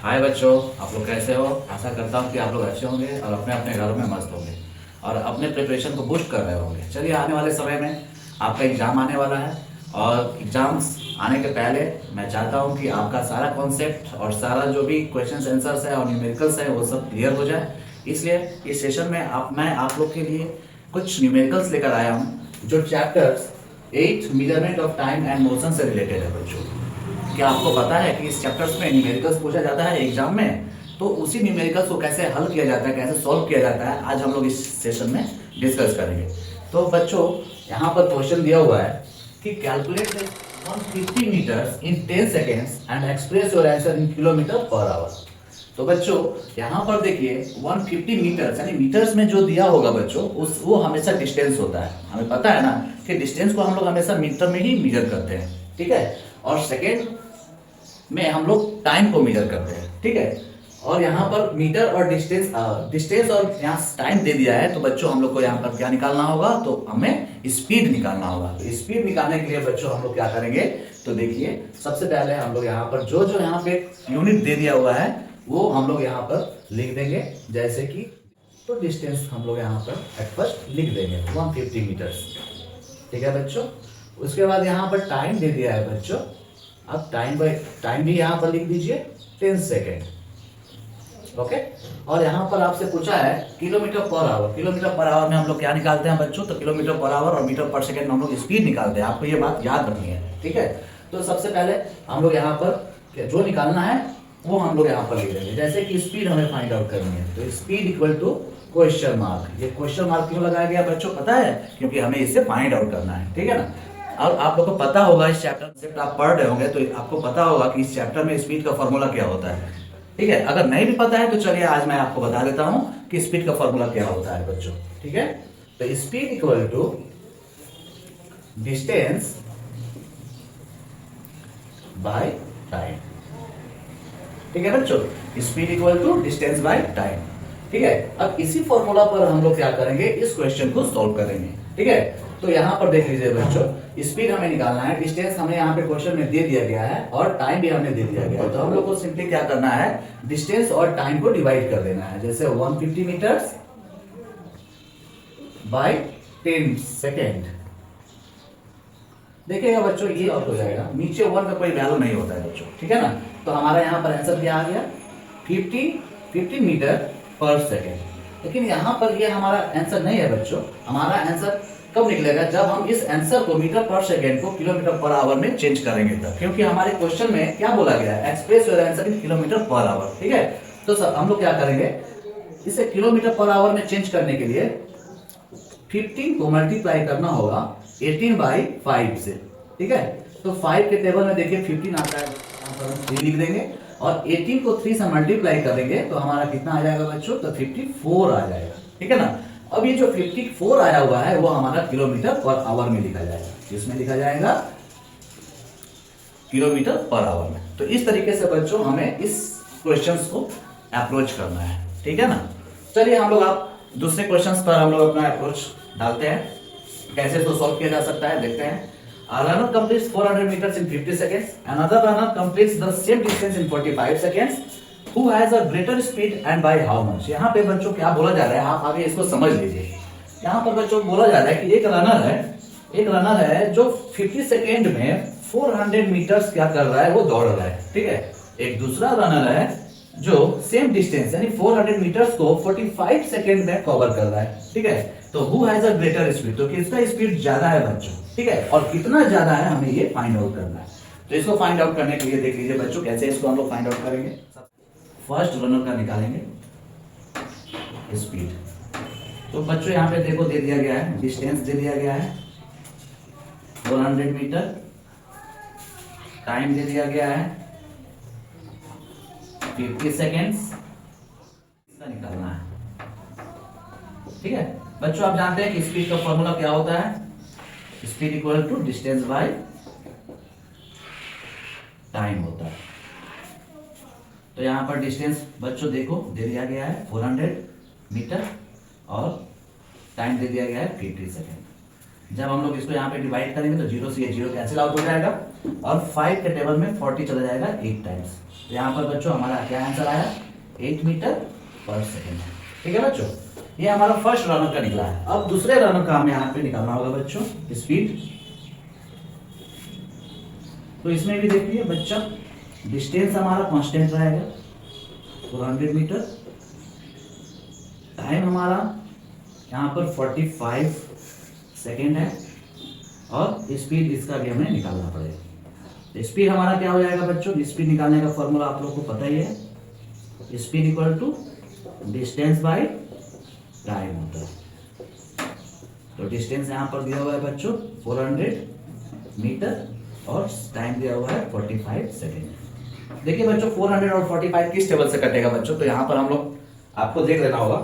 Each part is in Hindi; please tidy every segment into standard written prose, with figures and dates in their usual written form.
हाय बच्चों, आप लोग कैसे हो? आशा करता हूँ कि आप लोग अच्छे होंगे और अपने अपने घरों में मस्त होंगे और अपने प्रिपरेशन को बूस्ट कर रहे होंगे। चलिए, आने वाले समय में आपका एग्जाम आने वाला है और एग्जाम्स आने के पहले मैं चाहता हूँ कि आपका सारा कॉन्सेप्ट और सारा जो भी क्वेश्चन आंसर्स है और न्यूमेरिकल्स है वो सब क्लियर हो जाए। इसलिए इस सेशन में मैं आप लोग के लिए कुछ न्यूमेरिकल्स लेकर आया हूँ जो chapters 8 measurement of time and motion से रिलेटेड है बच्चों। क्या आपको पता है कि इस चैप्टर्स में न्यूमेरिकल्स पूछा जाता है एग्जाम में? तो उसी न्यूमेरिकल्स को कैसे हल किया जाता है, कैसे सॉल्व किया जाता है, आज हम लोग इस सेशन में डिस्कस करेंगे। तो बच्चों, यहाँ पर क्वेश्चन दिया हुआ है कि calculate 150 metres in 10 seconds and express your answer in kilometre per hour. तो बच्चों, यहाँ पर देखिए 150 मीटर्स यानी मीटर्स में जो दिया होगा बच्चों वो हमेशा डिस्टेंस होता है। हमें पता है ना कि डिस्टेंस को हम लोग हमेशा मीटर में ही मेजर करते हैं, ठीक है। और सेकेंड में हम लोग टाइम को मेजर करते हैं, ठीक है। और यहाँ पर मीटर और डिस्टेंस और यहाँ टाइम दे दिया है। तो बच्चों, हम लोग को यहाँ पर क्या निकालना होगा? तो हमें स्पीड निकालना होगा। तो स्पीड निकालने के लिए बच्चों हम लोग क्या करेंगे? तो देखिए, सबसे पहले हम लोग यहाँ पर जो जो यहाँ पे यूनिट दे दिया हुआ है वो हम लोग यहाँ पर लिख देंगे। जैसे कि तो डिस्टेंस हम लोग यहाँ पर एट फर्स्ट लिख देंगे 150 मीटर्स, ठीक है बच्चों। उसके बाद यहाँ पर टाइम दे दिया है बच्चों। अब टाइम भी यहाँ पर लिख दीजिए 10 सेकेंड, ओके। और यहाँ पर आपसे पूछा है kilometre per our. Kilometre per our में हम लोग क्या निकालते हैं बच्चों? तो किलोमीटर पर आवर और मीटर पर सेकेंड में हम लोग स्पीड निकालते हैं। आपको ये बात याद रखनी है, ठीक है। तो सबसे पहले हम लोग यहाँ पर जो निकालना है वो हम लोग यहाँ पर लिख देंगे। जैसे कि स्पीड हमें फाइंड आउट करनी है, तो speed equal to question mark. ये क्वेश्चन मार्क क्यों लगाया गया बच्चों पता है? क्योंकि हमें इसे फाइंड आउट करना है, ठीक है ना। और आप लोग को पता होगा, इस चैप्टर आप पढ़ रहे होंगे तो आपको पता होगा कि इस चैप्टर में स्पीड का फॉर्मूला क्या होता है, ठीक है। अगर नहीं भी पता है तो चलिए आज मैं आपको बता देता हूं कि स्पीड का फॉर्मूला क्या होता है बच्चों, ठीक है। तो speed equal to distance by time, ठीक है बच्चों। Speed equal to distance by time, ठीक है। अब इसी फॉर्मूला पर हम लोग क्या करेंगे? इस क्वेश्चन को सॉल्व करेंगे, ठीक है। तो यहाँ पर देख लीजिए बच्चों, स्पीड हमें निकालना है, डिस्टेंस हमें यहाँ पे क्वेश्चन में दे दिया गया है और टाइम भी हमें दे दिया गया है। तो हम लोग को सिंपली क्या करना है? डिस्टेंस और टाइम को डिवाइड कर देना है। जैसे 150 मीटर्स बाय 10 सेकेंड। देखिएगा बच्चों, ये आउट हो जाएगा। नीचे 1 का कोई वैल्यू नहीं होता है बच्चों, ठीक है ना। तो हमारा यहाँ पर आंसर क्या आ गया? 50 मीटर पर सेकेंड। लेकिन यहाँ पर ये हमारा आंसर नहीं है बच्चों। हमारा आंसर कब निकलेगा? जब हम इस आंसर को मीटर पर सेकेंड को किलोमीटर पर आवर में चेंज करेंगे तब। क्योंकि हमारे क्वेश्चन में क्या बोला गया है? Express your answer in kilometre per our, ठीक है। तो सर हम लोग क्या करेंगे? इसे किलोमीटर पर आवर में चेंज करने के लिए 15 को मल्टीप्लाई करना होगा 18/5 से, ठीक है। तो 5 के टेबल में देखिए 15 आता है, यहाँ पर हम 3 लिख देंगे और 18 को 3 से मल्टीप्लाई करेंगे तो हमारा कितना आ जाएगा बच्चों? तो 54 आ जाएगा, ठीक है ना। अब ये जो 54 आया हुआ है वो हमारा किलोमीटर पर आवर में लिखा जाएगा। किसमें लिखा जाएगा? किलोमीटर पर आवर में। तो इस तरीके से बच्चों हमें इस क्वेश्चंस को अप्रोच करना है, ठीक है ना। चलिए हम लोग आप दूसरे क्वेश्चंस पर हम लोग अपना अप्रोच डालते हैं। कैसे इसको सॉल्व किया जा सकता है देखते हैं। A runner completes 400 meters in 50 seconds. Another runner completes the same distance in 45 seconds. Who has a greater speed and by how much? यहाँ पे बच्चों क्या बोला जा रहा है, आप आगे इसको समझ लीजिए। यहाँ पर बच्चों बोला जा रहा है कि एक रनर है जो 50 सेकेंड में 400 मीटर्स क्या कर रहा है? वो दौड़ रहा है, ठीक है। एक दूसरा रनर है जो सेम डिस्टेंस यानी 400 मीटर्स को 45 सेकेंड में कवर कर रहा है, ठीक है। तो who has a greater speed? तो किसका स्पीड ज्यादा है बच्चों, ठीक है। और कितना ज्यादा है हमें ये फाइंड आउट करना है। तो इसको फाइंड आउट करने के लिए देख लीजिए बच्चों कैसे इसको हम लोग फाइंड आउट करेंगे। फर्स्ट रनर का निकालेंगे स्पीड। तो बच्चों यहाँ पे देखो दे दिया गया है, डिस्टेंस दे दिया गया है 400 मीटर, टाइम दे दिया गया है 50 सेकेंड्स, इसका निकालना है, ठीक है बच्चों। आप जानते हैं कि स्पीड का फॉर्मूला क्या होता है? Speed equal to distance by time होता है। तो यहां पर डिस्टेंस बच्चों देखो दे दिया गया है 400 मीटर और टाइम दे दिया गया है 50 सेकेंड। जब हम लोग इसको यहाँ पे डिवाइड करेंगे तो 0 से ये 0 कैंसिल आउट हो जाएगा और 5 के टेबल में 40 चला जाएगा 8 टाइम्स। तो यहाँ पर बच्चों हमारा क्या आंसर आया, 8 मीटर पर सेकेंड। ठीक है बच्चों, ये हमारा फर्स्ट रनर का निकला है। अब दूसरे रनर का हमें यहाँ पे निकालना होगा बच्चों स्पीड। तो इसमें भी देखिए बच्चा, डिस्टेंस हमारा कांस्टेंट रहेगा 400 मीटर, टाइम हमारा यहाँ पर 45 सेकेंड है, और स्पीड इसका भी हमें निकालना पड़ेगा। स्पीड हमारा क्या हो जाएगा बच्चों, स्पीड निकालने का फॉर्मूला आप लोगों को पता ही है, speed equal to distance by time होता है। तो डिस्टेंस यहाँ पर दिया हुआ है बच्चों 400 मीटर और टाइम दिया हुआ है 45 सेकेंड। देखिए बच्चों 400 और 45 किस टेबल से कटेगा बच्चों, तो यहाँ पर हम लोग आपको देख लेना होगा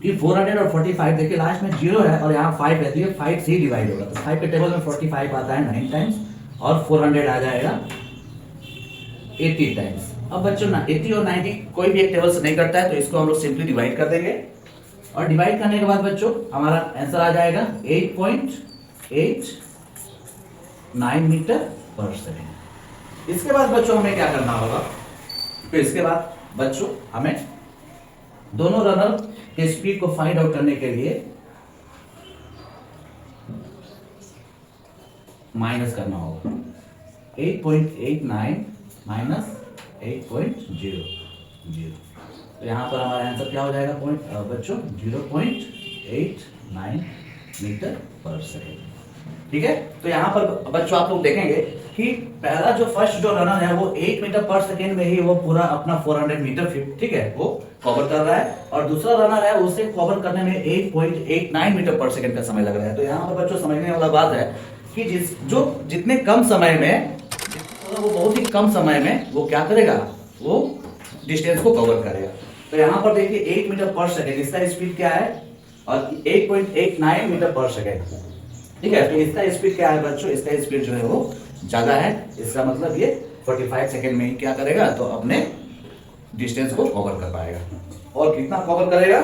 कि 400 और 45 देखिए लास्ट में 0 है और यहाँ 5 रहती है, 5 से ही डिवाइड होगा। तो 5 के टेबल में 45 आता है 9 टाइम्स और 400 आ जाएगा 80 टाइम्स। अब बच्चों ना 80 और 90 कोई भी एक टेबल से नहीं कटता है, तो इसको हम लोग सिंपली डिवाइड कर देंगे, और डिवाइड करने के बाद बच्चों हमारा आंसर आ जाएगा 8.89 मीटर पर सेकेंड। इसके बाद बच्चों हमें क्या करना होगा, तो इसके बाद बच्चों हमें दोनों रनर के स्पीड को फाइंड आउट करने के लिए माइनस करना होगा। 8.89 माइनस 8.00, तो यहाँ पर हमारा आंसर क्या हो जाएगा बच्चों 0.89 मीटर पर सेकेंड। ठीक है, तो यहाँ पर बच्चों आप लोग देखेंगे कि पहला जो फर्स्ट जो रनर है वो 8 मीटर पर सेकेंड में ही वो पूरा अपना 400 मीटर ठीक है वो कवर कर रहा है, और दूसरा रनर है उसे कवर करने में 8.89 मीटर पर सेकेंड का समय लग रहा है। तो यहाँ पर बच्चों समझने वाला बात है कि जितने कम समय में, वो बहुत ही कम समय में वो क्या करेगा, वो डिस्टेंस को कवर करेगा। तो यहाँ पर देखिए 8 मीटर पर सेकेंड, इसका स्पीड क्या है, और 8.89 मीटर पर सेकेंड। ठीक है, तो इसका स्पीड क्या है बच्चों, इसका स्पीड जो है वो ज्यादा है, इसका मतलब ये 45 सेकेंड में ही क्या करेगा, तो अपने डिस्टेंस को कवर कर पाएगा। और कितना कवर करेगा,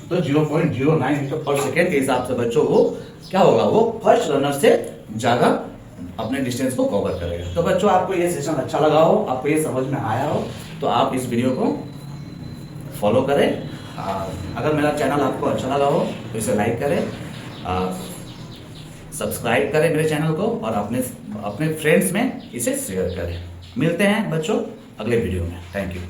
तो 0.09 मीटर पर सेकेंड के हिसाब से बच्चों वो क्या होगा, वो फर्स्ट रनर से ज्यादा अपने डिस्टेंस को कवर करेगा। तो बच्चों आपको ये सेशन अच्छा लगा हो, आपको ये समझ में आया हो, तो आप इस वीडियो को फॉलो करें। अगर मेरा चैनल आपको अच्छा लगा हो तो इसे लाइक करें, सब्सक्राइब करें मेरे चैनल को, और अपने फ्रेंड्स में इसे शेयर करें। मिलते हैं बच्चों अगले वीडियो में। Thank you.